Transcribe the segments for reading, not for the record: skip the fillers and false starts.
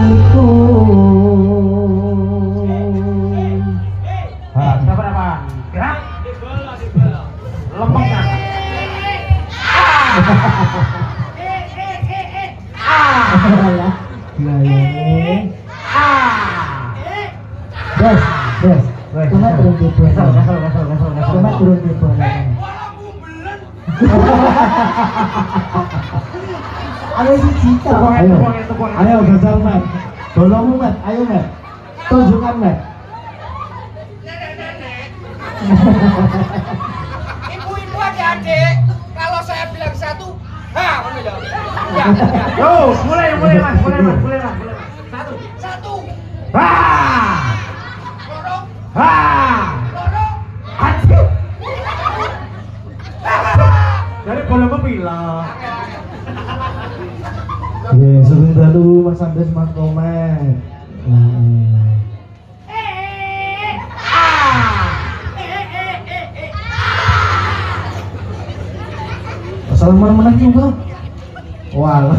iku. Kita berapa? Gerak. Lempeng kan? Yes, yes. Cuma turun di bola. Cuma turun di bola. Ayo si Cita. Ayo gajal Mat. Tolongmu Mat, ayo Mat. Tunjukkan Mat. Ibu-ibu adik-adik, kalau saya bilang satu, mana ya? Yo, mulai Mas. Satu. Satu, loro, loro, Aduh. Dari bola pila. Ya, sering dalu Mas Andes Mas Komen. Salman menang juga. Wah.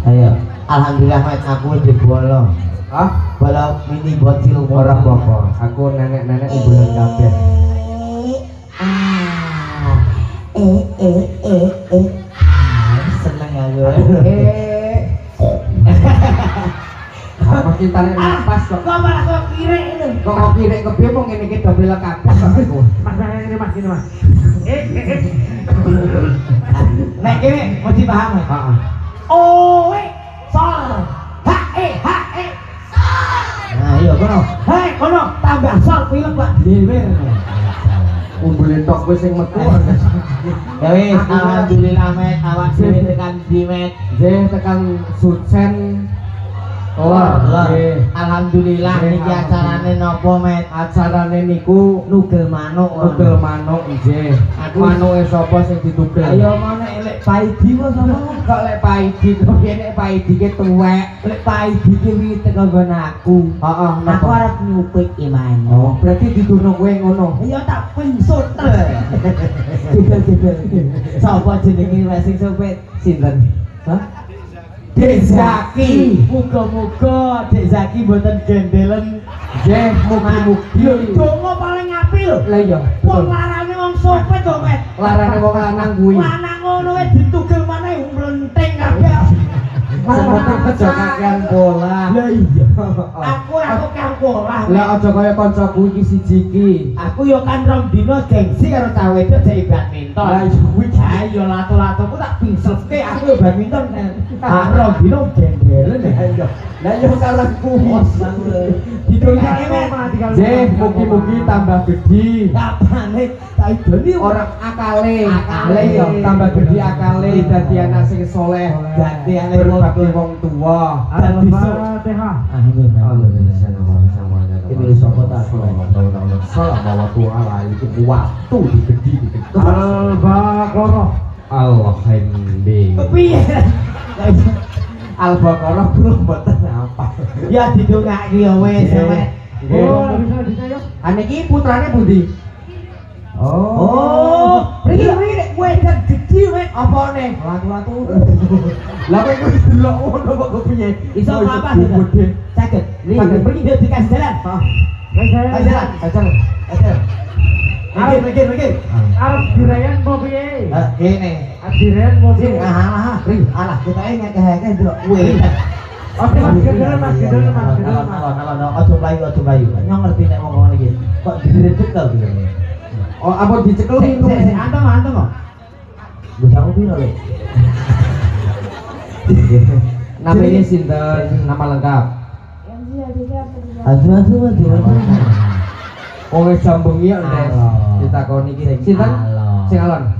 Ayo, alhamdulillah Mat, aku di bola. Bola mini bocil Orang bokor. Aku nenek-nenek di bulan kabeh. Seneng aku. Makin tarik napas kok. Kok malah kok kira ini? Kok kok kira kepiye mau ngene iki dobel kabeh kok aku. Mas ini Mas. Nek kene mesti paham. Heeh. Oh, sol. Nah, iya kono. Hei, kono tambah sol film Pak dhewe. Umbule tok wis sing metu. Ya wis, alhamdulillah Met, awak dhewe tekan di Met. Nggih tekan Sutsen. Lor. Alhamdulillah niki acarane napa Met? Acarane niku Nugel manuk. nugel manuk nggih. Manuke sapa sing ditugel? Ayo mana elek paidi kok sama? Kok lek paidi kok nek paidi ke tuwek. Lek paidi ki wi teko nggon aku. Heeh, Aku arep nyupik iman. Oh, berarti dituno kowe ngono. Iya tak pinsut. Jebel. Sapa jenenge wes sing supit? Sinten? Hah? Dek Zaki. Muga-muga Dek Zaki mboten gendelen. Nggih, mugi-mugi. Donga paling apil. Lah iya, Wong betul. larane wong supit kok, Met. Larane wong lanang kuwi. Lanang ngono wis ditugel maneh mlenting kabeh. Semono aja kakean bola. Lah iya. Aku kang pola. Lah aja kaya kancaku iki siji iki. Aku yo kan rong dino gengsi karo cah wedok jek badminton. Lah iya kuwi. Ha yo lato-latoku tak pingselke aku yo badminton. Rong dino gendelen ya. Lah yo karepku. Ditulake Nggih, mugi-mugi tambah gedhi. Kapane tak idoni Orang akale yo tambah gedhi akale dadi anak sing saleh, Dadi anak berbakti wong tuwa. Al-Fatihah. Amin. Ini sapa ta? Sallallahu alaihi waktu digedhi digedhi. Al-Baqarah. Alhamdulillah. Kepiye? Al-Baqarah kulo mboten apa. Ya didongake ya wis sampe. Oh, bisa yo. Aniki putrane pundi? Oh, mriki nek wedang gedhi wis apane? Latu-latu. Lah kowe kuwi delok ngono kok kepiye? Iso apa gede. Saged. Saged mriki yo dikasih jalan. Jalan. Mikir. Arep dirayan apa piye? Kene. Dirayan apa piye? Alah, kita ngekeh-ngekeh delok kowe. Oke, Mas, gendel Mas. Ojo mlayu. Nyong ngerti nek wong ngene iki. Kok dicekel gitu. Oh, apa dicekel itu? Anteng kok. Wis aku piro lho? Namanya sinten? Nama lengkap. Aduh. Oh, wis sambung ya, Des. Alon. Ditakoni iki sinten? Sing alon.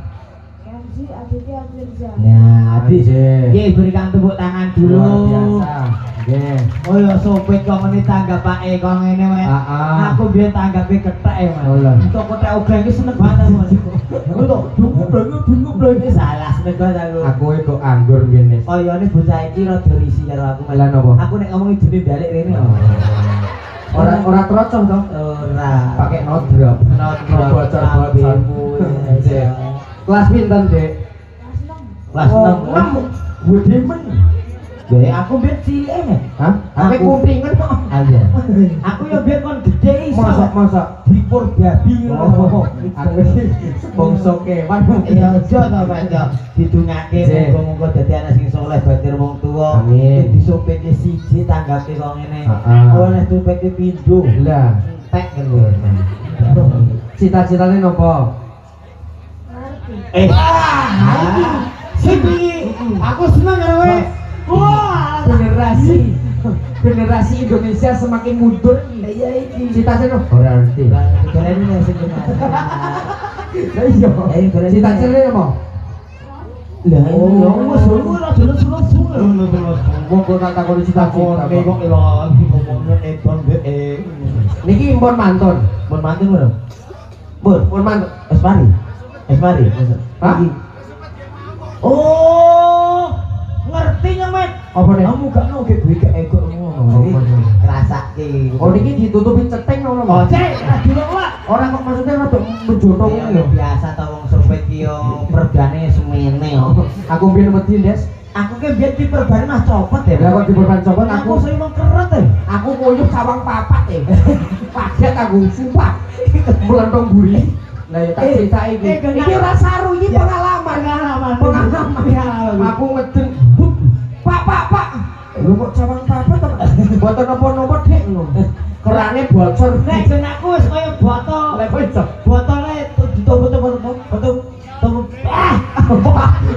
Nah, adik. Nggih. Nggih, berikan tepuk tangan dulu. Luar biasa. Nggih. Oh ya sopit kok ngene tanggapake kok ngene wae. Heeh. Aku biyen tanggape kethek ya, Mas. Oh, lah. Untuk kethek uga iki seneng banget Mas. Aku tok dunguk-dunguk iki salah seneng banget aku. Aku kok anggur biyen, Des. Koyone bocah iki rada risi karo aku. Lah napa? Aku nek ngomong idune balik rene. Ora trocok to? Ora. Pakai not drop. Bocor-bocor. Kelas pinten, Dek? Kelas 6. Gede men. Ya aku biar cilik nih. Hah? Aku kupingan kok. Aja. Aku ya biar kon gede iso. Masa dipur babi ngono. Aku bangsa kewan. Ya aja to Pak ya. Didungake muga-muga dadi anak sing saleh bakir wong tuwa. Amin. Disupeke siji tanggape kok ngene. Heeh. Oleh supeke pindho. Lah, Tek kan lho. cita-citane nopo? Sini. Aku seneng karo kowe. Wah, Generasi Indonesia semakin mundur. iya iki. Cita-citane berarti. Goleni nek sing Lah iya. Cita-citane nopo? Lah iya, wis ora jelas-jelas terus. Wong kok tak takoni cita-cita. Kok ilang ngomongnya edon dhek. Niki impun mantun. Mun mantun lho. Bur, Pun mantun. Esmari. Hah? Oh, ngerti nyemet. Apa nih? Kamu gak mau ge duwe ekor ngono. Ngrasake. Oh niki ditutupi ceting ngono. Oh, cek, dulu Pak. Orang kok maksudnya rada menjoto Ya ngono lho. biasa ta wong survei ki yo perbane semene yo. Aku mbiyen wedi, Des. Aku ke biyen di perbane mah copot ya. Lah kok di perban copot aku aku sing keret ya. aku koyok cawang papat Paget aku sumpah. Melentong buri. Lah ya tak cerita iki. Iki ora saru iki pengalaman. Aku ngeden. Pak. Lho kok cawang papat to? Mboten napa-napa Dik ngono. Kerane bocor. Nek jen aku wis kaya botol. Lah kok iso? Botolnya ditutup.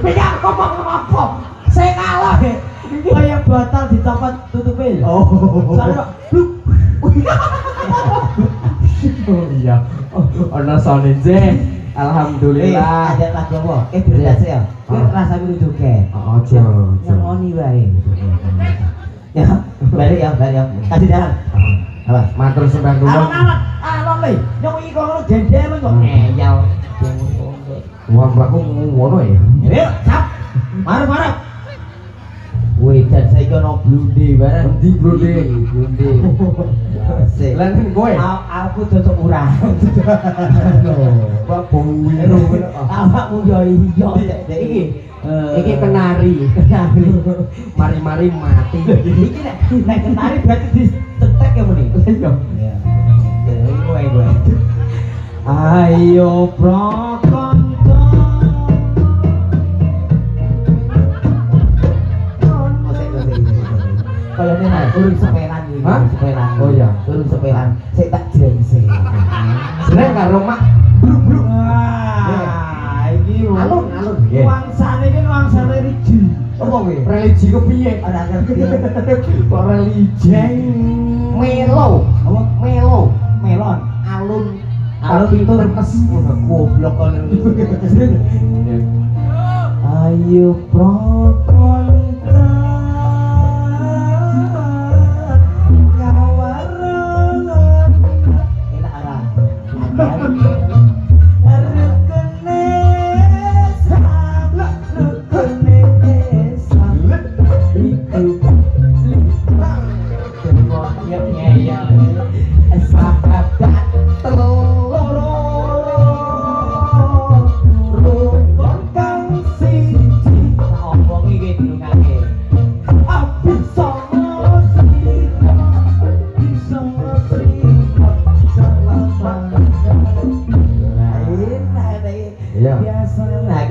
Pindah ngomong apa? Saya kalah. Kaya botol dicopot tutupe. Oh. Oh iya. Ana sonenje. Alhamdulillah. Ada lagu apa? Berdas ya. Kuwi rasa lucu ke. Aja. Nyangoni wae. Ya, balik ya. Kasih jalan. Apa? Matur sembah nuwun. Alon le. Nyong iki kok gendel kok ngeyel. Wah, mlaku ngono ya. Ayo, cap. Marep. Wedan saiki ono blonde bareng. Endi blonde? Asik. Lah ning kowe. Aku cocok urang. Kok bau Awakmu yo iya. Iki kenari. Mari-mari mati. Iki nek kenari berarti ditetek ya muni. Iya. Gue. Ayo prokonto. Kalau ini nah, turun sepelan ini. Hah? Sepelan. Oh iya. Turun sepelan. Saya tak jengse. Seneng karo mak. Bruk. Wah, ini Alun. nuansane iki nuansane religi. Apa kowe? Religi kepiye? Ora ngerti. Kok religi? Melo. Apa? Melon. Alun itu terkes goblok kon. Ayo prokonto.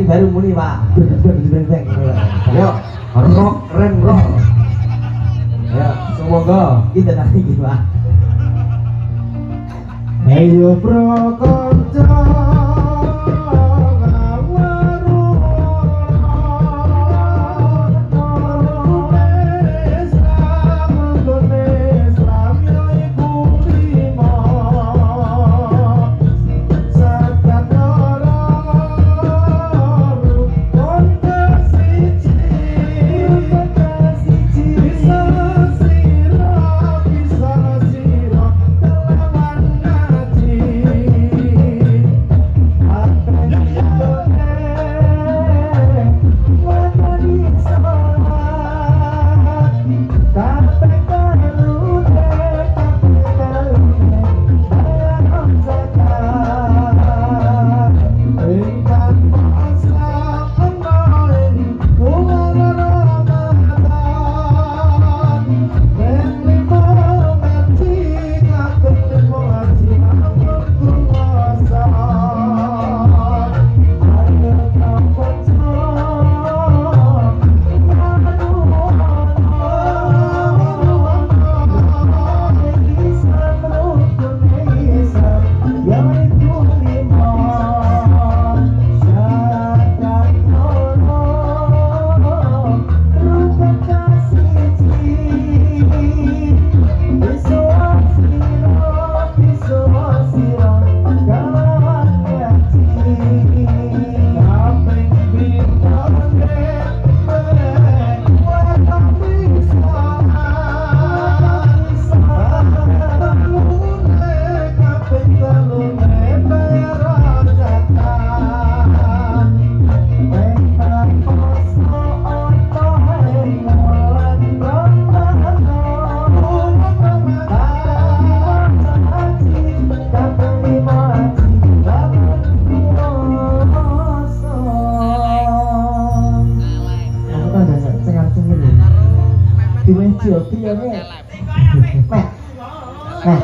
Baru muni Pak. Yo, rock keren rock. Ya, semoga Kita nanti Pak. ayo prokonco di meja piye nek mek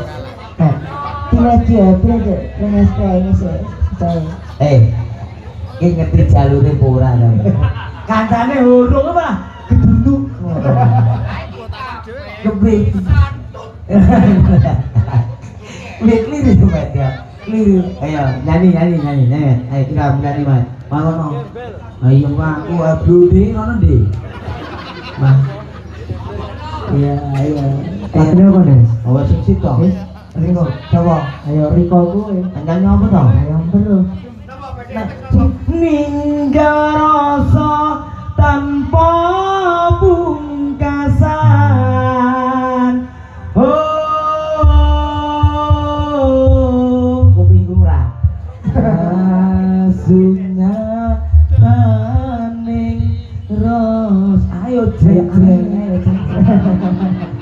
di meja piye nek saya Ki ngerti jalure apa ora to? Kancane urung apa? Gedunduk. Kebrik. Keliru itu Mas ya. Keliru. Ayo nyanyi. Ayo kita nyanyi Mas. Mangono. Ayo Pak, aku abdi ngono ndi? Mas. iya lagunya apa Des? Awas sing sitok. Riko coba ayo Riko kuwi Nyanyi apa to? ayo bro Ninggal rasa tanpa pungkasan. Kuping kurang. Asunya taning ros. Ayo jreng.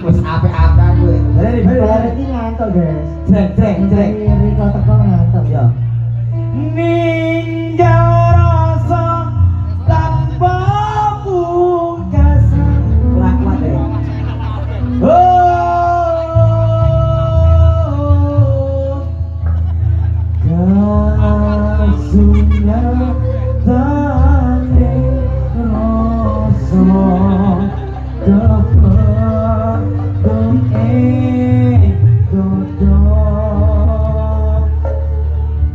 Wis apik-apik kowe. berarti ngantuk Des Jreng. Riko teko ngantuk Ya. Ninggal rasa tanpa pungkasan. Kurang kuat deh. Kasunya tane rasa kepetung dodo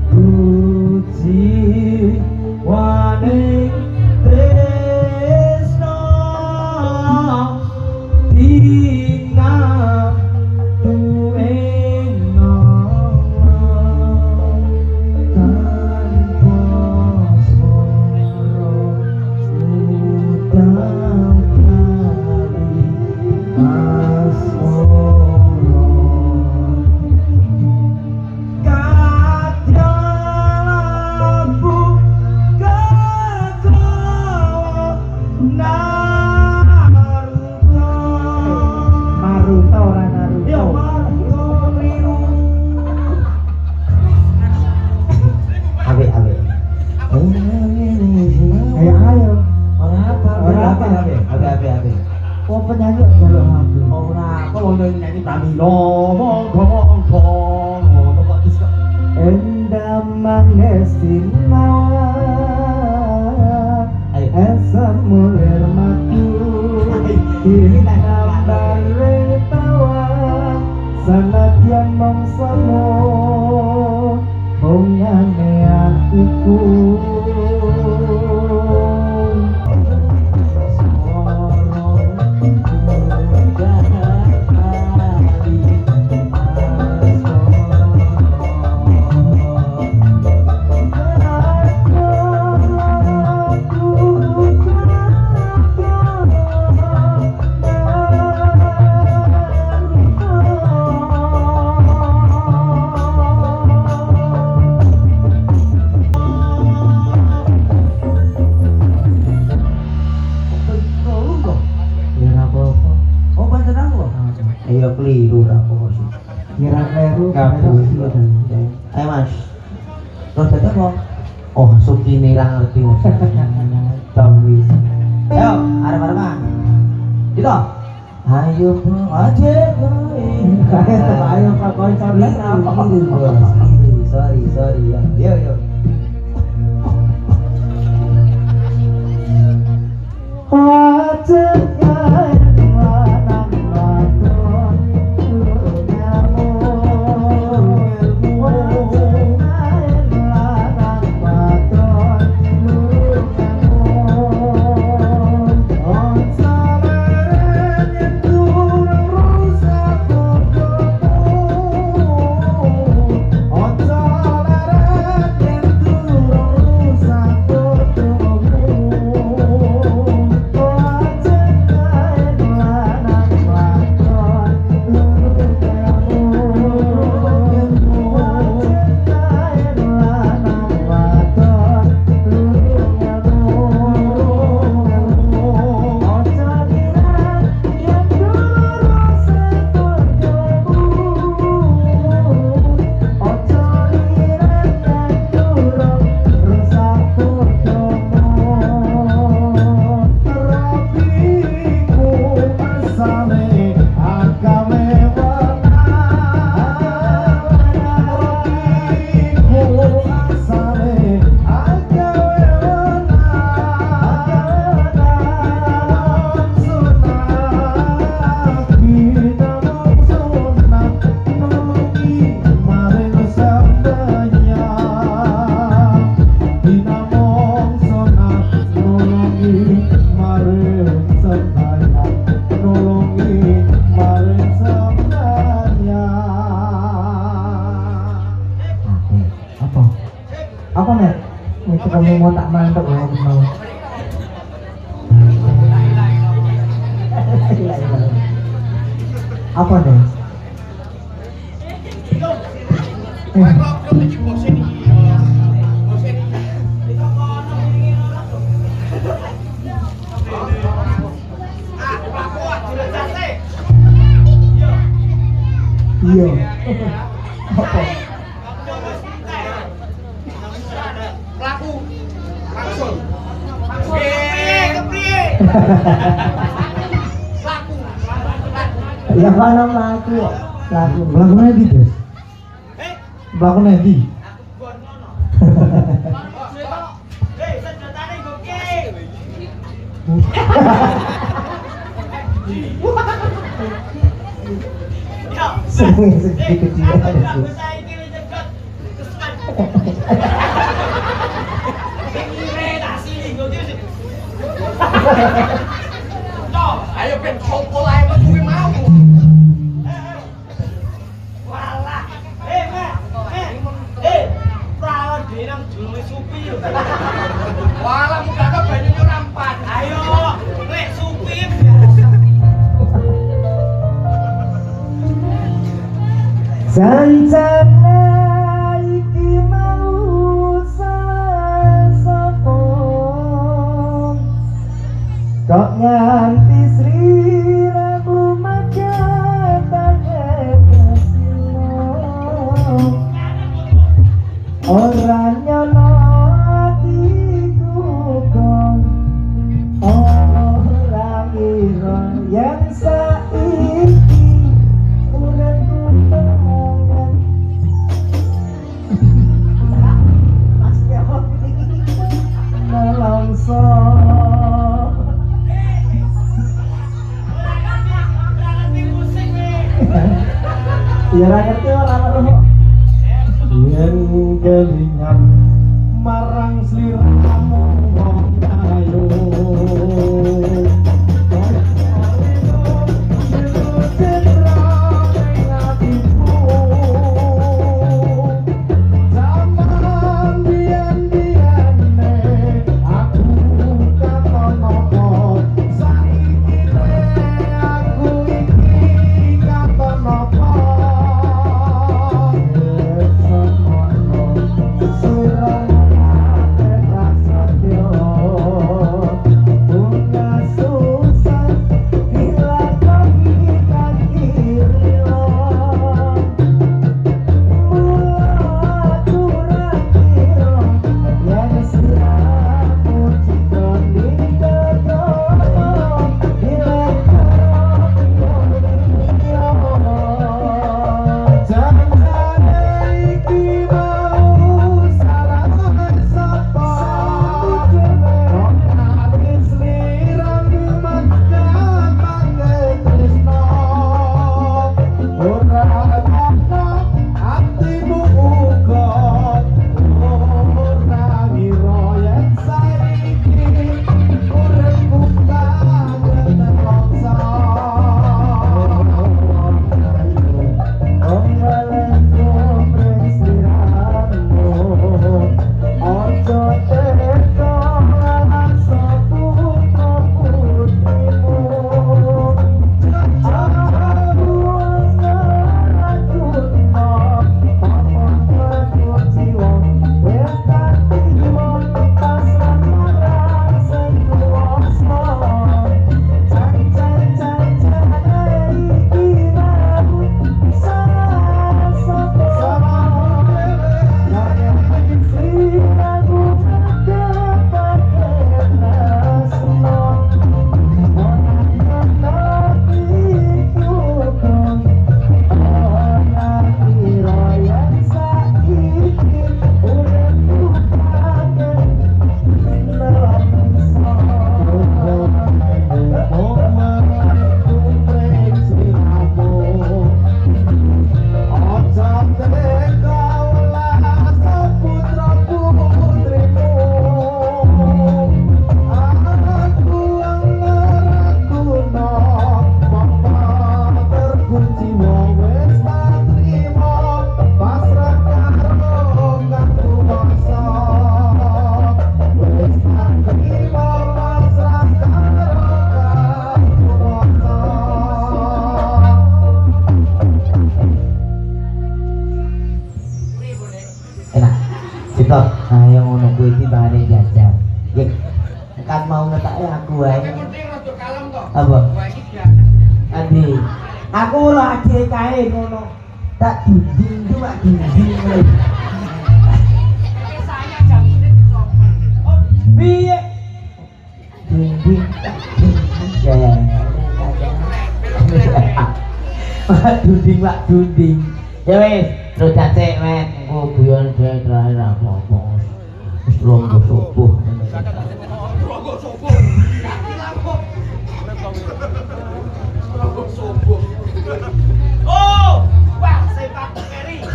puji waning tresno tinggal tuweno tanpa swara udang kali asmara kadalaku kagawa Naruto ora Naruto ya Maruto liru Apik. ayo Ora apa. Apik. oh penyanyi jaluk aku Ora apa wong nyanyi pramila. monggo ngono kok bisa endam mangesinawa Ayo. asam mulir matu nambar tawa sanadyan mangsamu bongane atiku Ayo keliru ra apa sih. kira kleru Kabur. Ayo Mas. Terus dadi apa? Oh, Sukini ra ngerti. Dong wis. Ayo, arep-arepan. Gitu. Ayo bro, aja ayo Pak Konsor Sorry ya. Yo. mau tak mantap ya mau. Apa nih? Iya. Apa? Pelaku langsung kepriye pelaku Ya mana laku? Laku. Pelakunya di des. Pelakunya di. senjatane goke Sing kecil. ayo ben kompol ae kuwi mau. Walah. Prawan dhewe nang julume Supi lho. Walah muga kok banyune rampan. Ayo, lek Supi biasa. Sancana iki mau salah sapa kok nganti sliramu macetake kasino ora nyono atiku kon ora ngira yen saiki uripku tenang. Nelongso ya ra ngerti ora roh yen kelingan marang sliramu wong ayo Surah Kita ayo ngono kuwi timbangane jajan. Nggih. Kan mau ngetake aku wae. Penting rada kalem kok. Apa? Wah iki biasa. Adi. Aku ora ade kae ngono. Tak dinding ku mak dinding kowe. Oke saya jamune sopan. Oh, Piye? Dinding tak dinding ya. Dinding mak dinding. Ya wis, terus cacek men. Engko guyon dhewe terakhir apa-apa. Wis ronggo subuh. ronggo subuh. Kaki lampung. Ronggo subuh. Oh, wah, saya Pak Keri.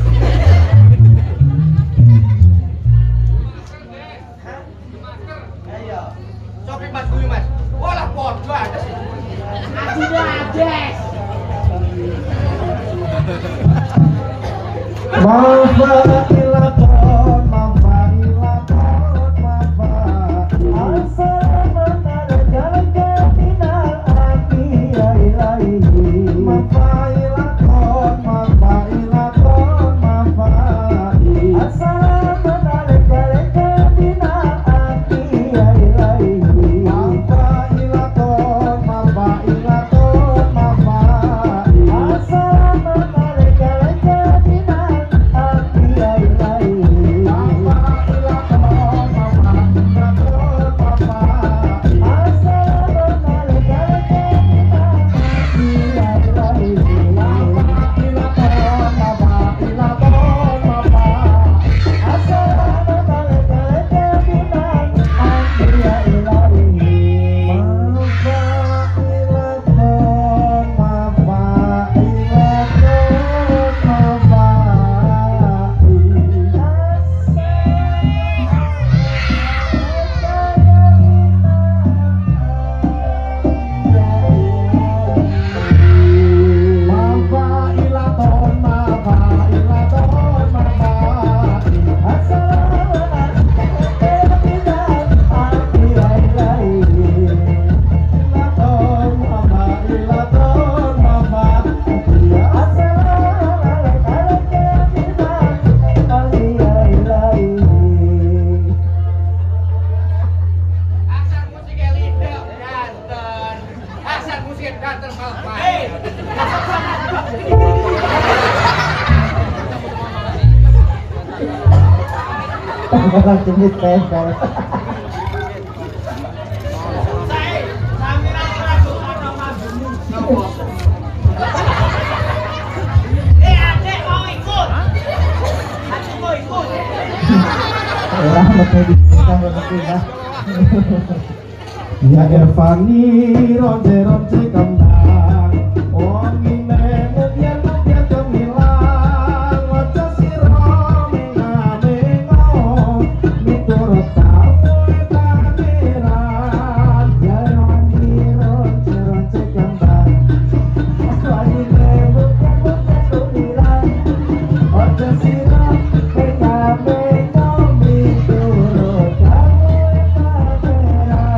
Ayo. Coba Mas Guyu Mas. Walah podo ada sih. Adine ades. Manfailaton, manfailaton, manfailaton. Manfailaton, manfailaton, Orang jenis tempel. Orang mesti bisa berpindah. Ya Irfani ronce-ronce kembang wangi memudian mudian gemilang wajah siro menga-mengo miturut tamu takiran. Ya wangi ronce-ronce kembang wangi memudian mudian gemilang wajah siro menga-mengo miturut tamu takiran.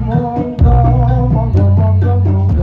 Monggo monggo monggo monggo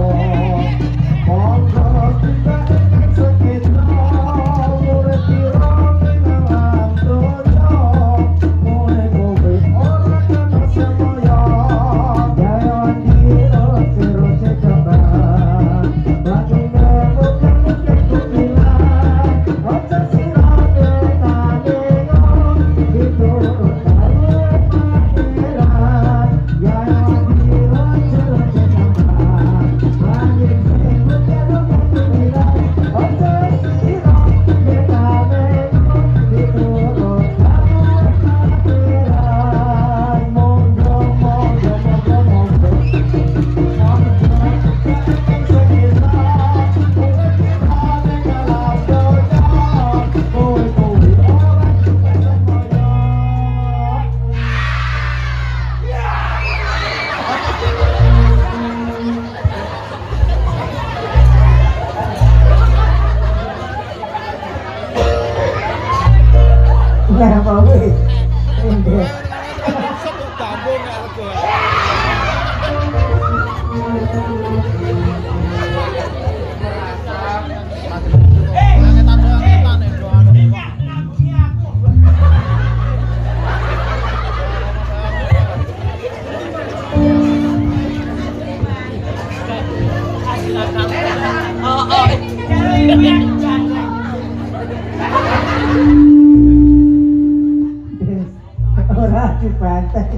Ora dibantah.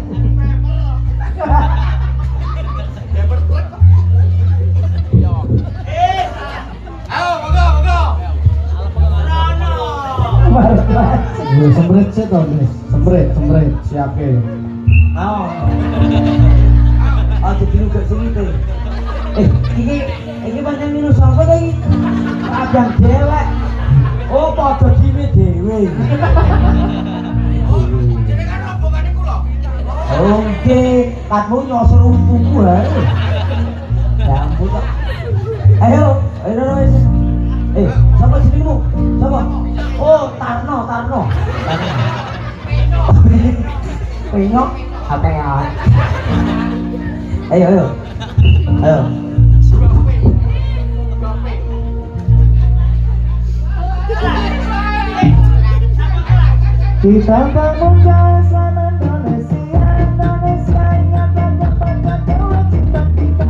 Sembret sih toh, Guys. Sembret, siapke. Oh. Oh, jadi juga sini tuh. Iki pancen minus apa to iki? Abang dewek. Oh, padha dhewe dhewe. Jadi kan rombongan iku lho. Oh, nggih, katmu nyosor untuku ae. Ya ampun kok. Ayo wis. Sapa jenengmu? Sapa? Oh, Tarno. Pino, apa ya? Ayo. Kita bangun bersama Indonesia yang akan dapat kewajiban kita.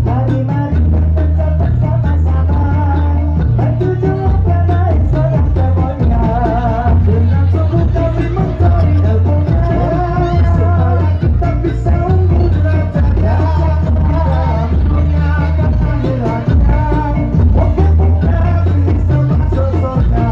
Mari kita bersama-sama menuju negara yang termulia. Dengan sungguh kami mencari ilmunya supaya kita bisa unggul derajatnya dalam dunia dan akhiratnya. Oke, kita bisa masuk surga.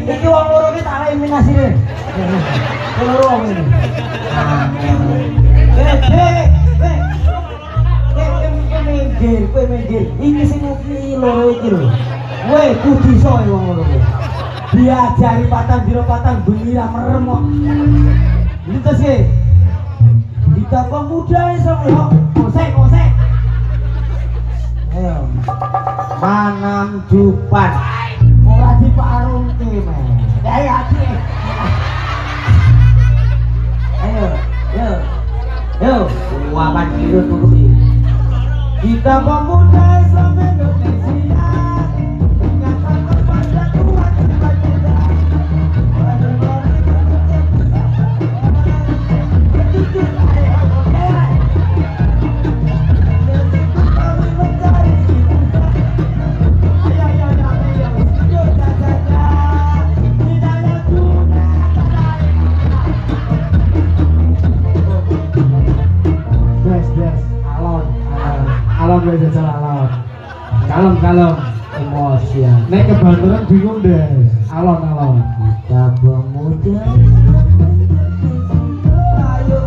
Iki wong loro ki tak eliminasi deh. Loro wong ini. Kowe minggir. Iki sing ngopi loro iki lho. Kowe kudu iso wong loro. Diajari patang dina patang bengi ra merem kok. Itu sih. Kita pemuda iso yo. Kosek. Ayo. Manam jupan. Ora diparungke, men. Ayo ati. Yo. Wapan kilo tuku iki. Kita pemuda Islam Indonesia. Ingatkan kepada kewajiban kita. Alon wis alon. Kalem emosi. Nek kebanturan bingung deh. Alon. Kita pemuda. Ayo.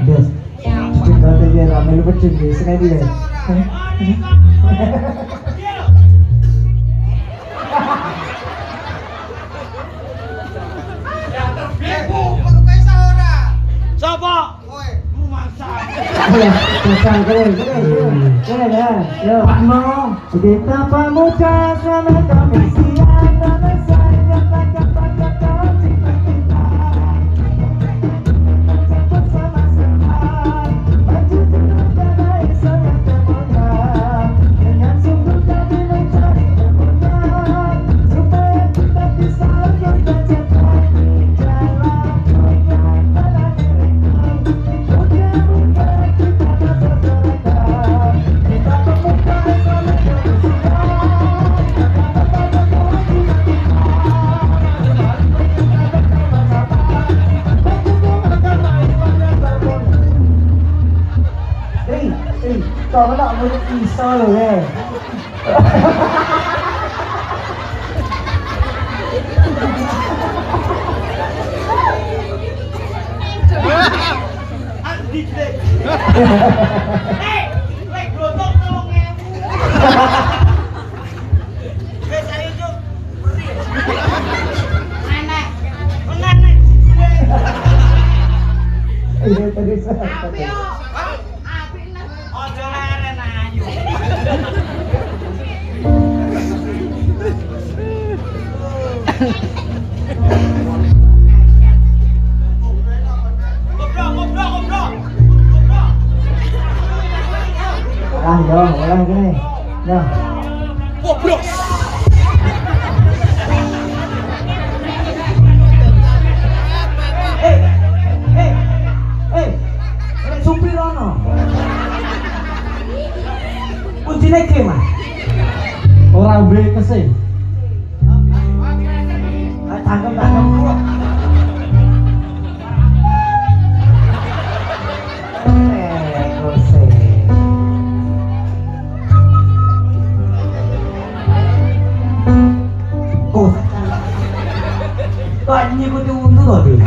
Des. Kita tadi ramai lupa cengkeh, senai dia. Sopo? Kowe, rumangsa. Yo, kita pemuda sama Indonesia dan saya akan pada kewajiban kita. Bersama-sama menuju negara Islam yang termulia. Dengan sungguh kami mencari ilmunya supaya kita bisa unggul derajatnya di dalam dunia dan akhirat. Mudah-mudahan kita masuk surga. Kita pemuda Islam Indonesia. Kok nak mulut iso lho weh. Andi dek. Lek glotok 3.000. Wes ayo Cuk. Nenek. Nenek. Iya tadi saya. Apik yo. Apik lah. Ojo leren ayu. Goblok. Ah yo, boleh gini. Yo. Goblok. Supir ono. Kuncine ki, Mas. Ora be kese. Tangkep kok. Kose. Oh. Kok nyikuti untu to, Dik?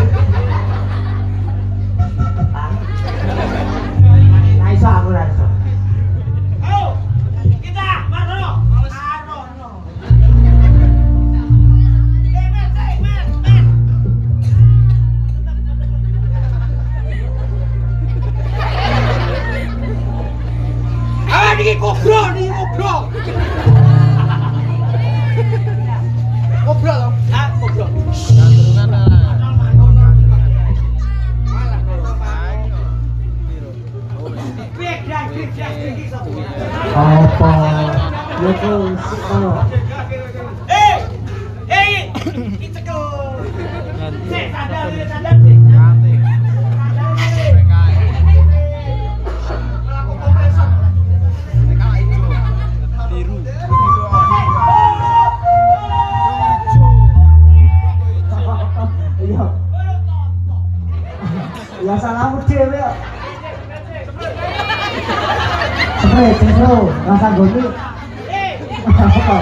Aku ra iso. Ayo. Kita maro. Aro. Men. Ah, ini goblok. Goblok. Ah, goblok. Apa? Ya terus kalau Icekel. Sadar sih. iya. Ya salahmu dhewe kok. Spray, cengso, rasa goni. Apa?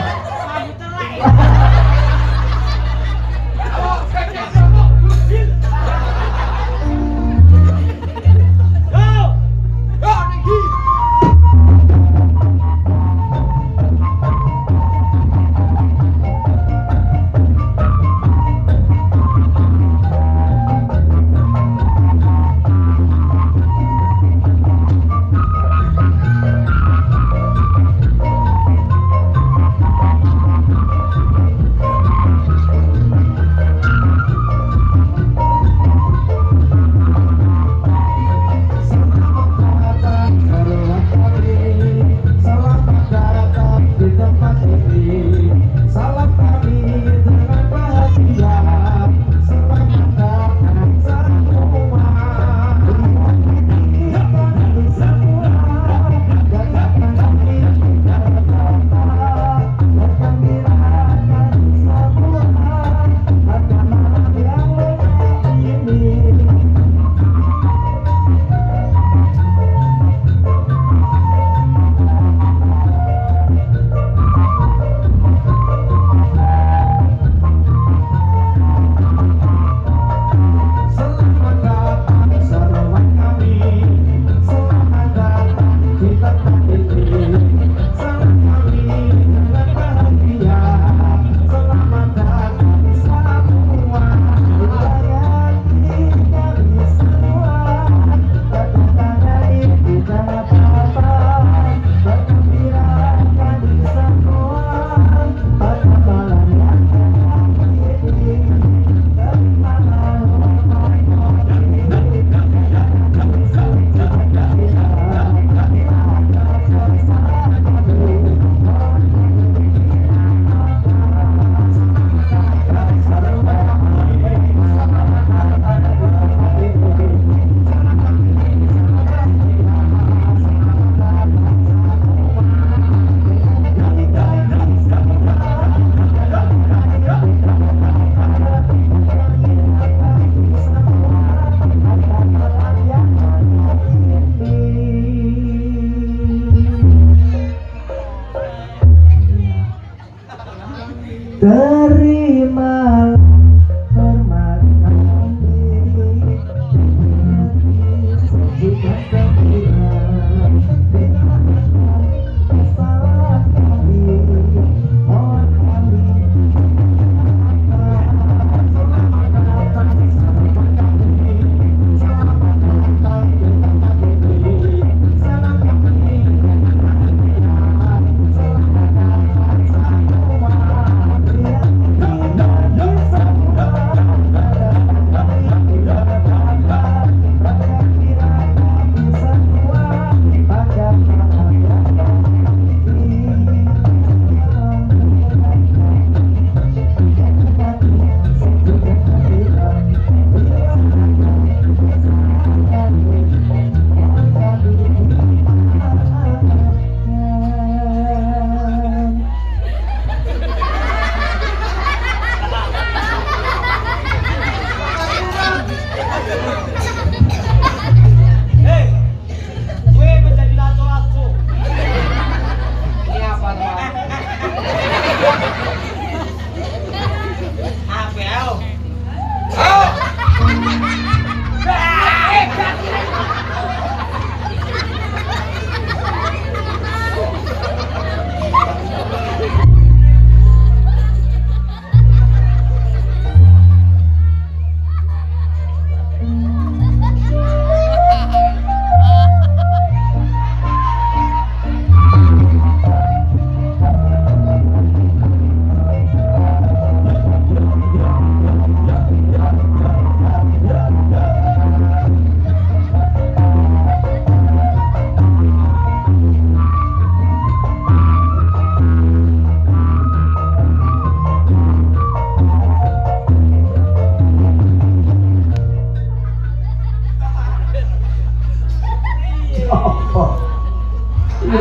terima hormat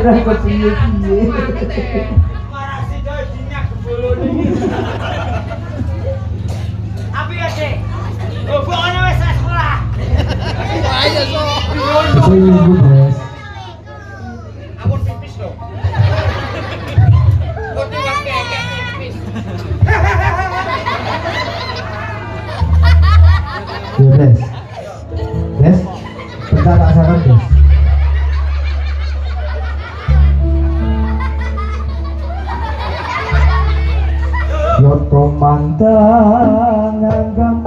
Ora kok piye-piye. Marah si doi dinyak kebolone. Apa ya, Dek? Oh, pokoknya wis sekolah. Ayo, so. Ibu Bos. Ampun pipis lho. Kok tuwak kekek pipis. Des. Des. Bentar tak sabar, Des. Yoto mantang anggam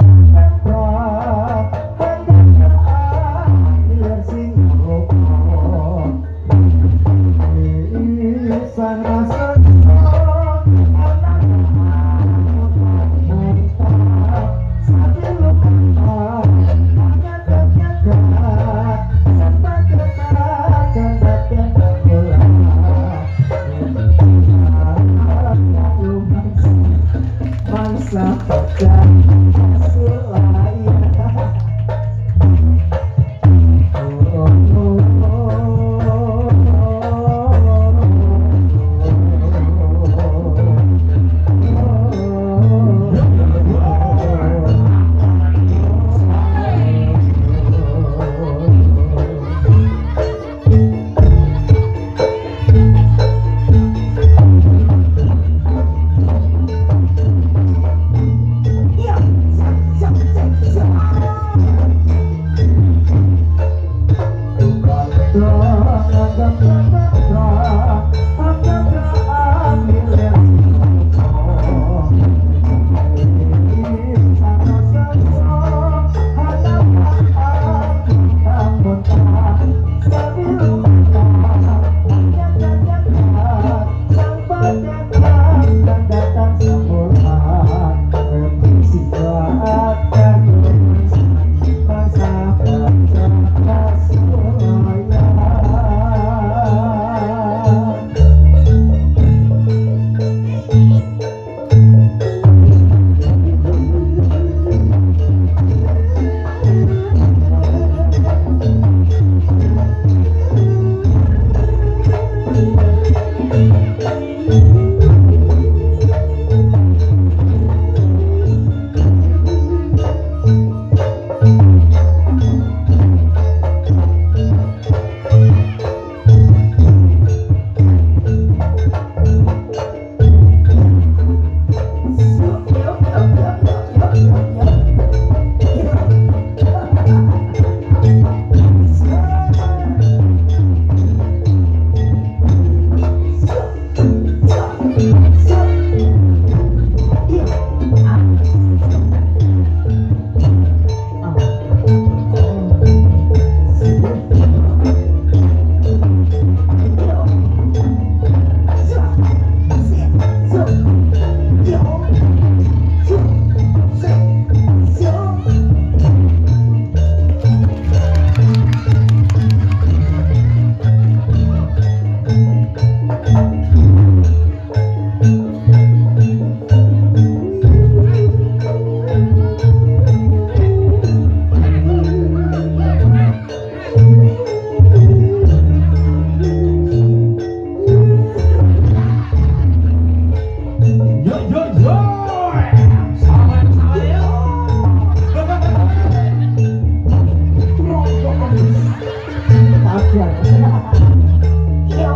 Iya.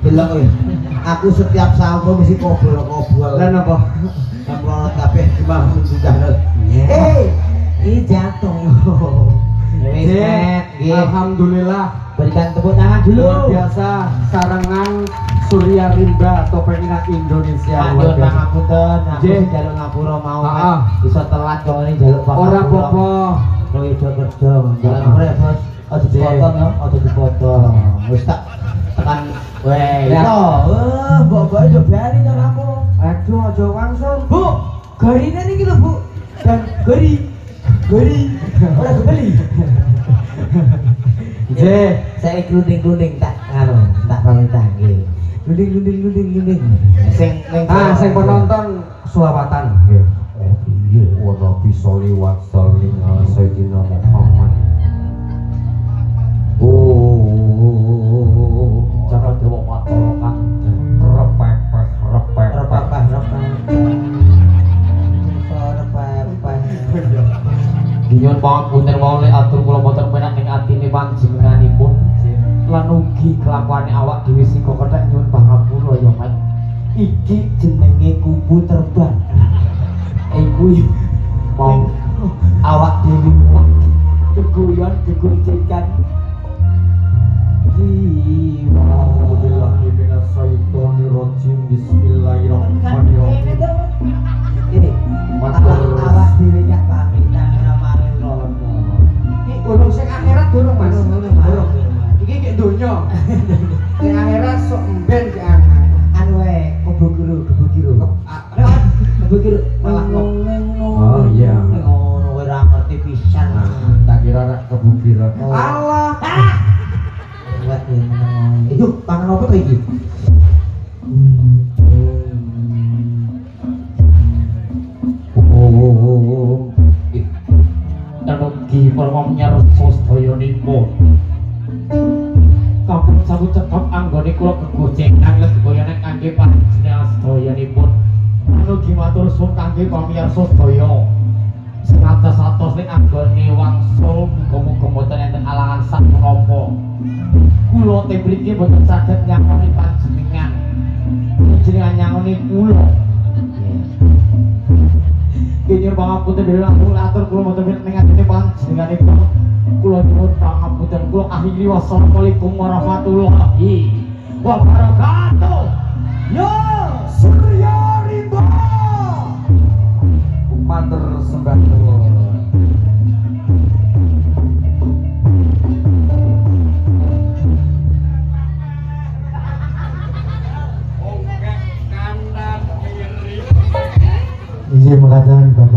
Delok kowe. Aku setiap salto mesti kobol-kobol. Lah napa? Sampun kabeh dibangun sudah. Ini jatuh. Alhamdulillah. Berikan tepuk tangan dulu. Luar biasa sarangan Surya Rimba Topeng Indonesia. Lanjut pangapunten, aku Nggih. jaluk ngapura mau Ah, kan bisa telat kok ini jaluk Ora apa-apa. Kowe do kerja, jaluk ngapura ya, Bos. Aja dipotong ya, aja dipotong. Wis tak tekan weh. Ya. Mbok-mbok yo bari to kamu. Aduh aja langsung. Bu, garine niki lho, Bu. Dan gari. Ora gebeli. Saya glunding-glunding tak pamitan nggih. Glunding. Sing Sing penonton selawatan nggih. Iya, wa Nabi sholli wa sallim ala sayyidina Muhammad. Cara dewa matorokan repek. Dinyon pangapunten wae atur kula boten penak ing atine panjenenganipun. lan ugi kelakuane awak dhewe sing kok kethek nyuwun pangapura ya Mat. Iki jenenge kubu terbang. Iku mau awak dhewe keguyon keguncingan jiwa. Alhamdulillah minas syaitonir rajim. Bismillahirrahmanirrahim. Ini Matur. awak dhewe nyak pamit nang ramane rono. Iki gunung sing akhirat durung Mas. Durung. Iki kek donya. Sing akhirat sok emben ki Anu wae kubu guru. Kubu guru malah Oh, iya. ngono ora ngerti pisan. Tak kira nak kebukiran. Allah. Buat ngono. Itu pangan apa to iki? Tanugi perwamnya sostoyonipun kampung sabut cekap anggone kula kegocengan les goyonan kangge panjenengan sedoyonipun tanugi matur suwun kangge pamirsa sedaya sing atos-atos ning anggone wangsul muga-muga boten enten alangan sak menapa kula teh mriki boten saged nyangoni panjenengan panjenengan nyangoni kula Kinyer pangapunten dhewe langkung atur kula mboten ning atine panjenenganipun. Kula nyuwun pangapunten kula akhiri wassalamualaikum warahmatullahi wabarakatuh. Ya Surya Rimba. Matur sembah nuwun. Kanan kiri. Izin mengatakan Bapak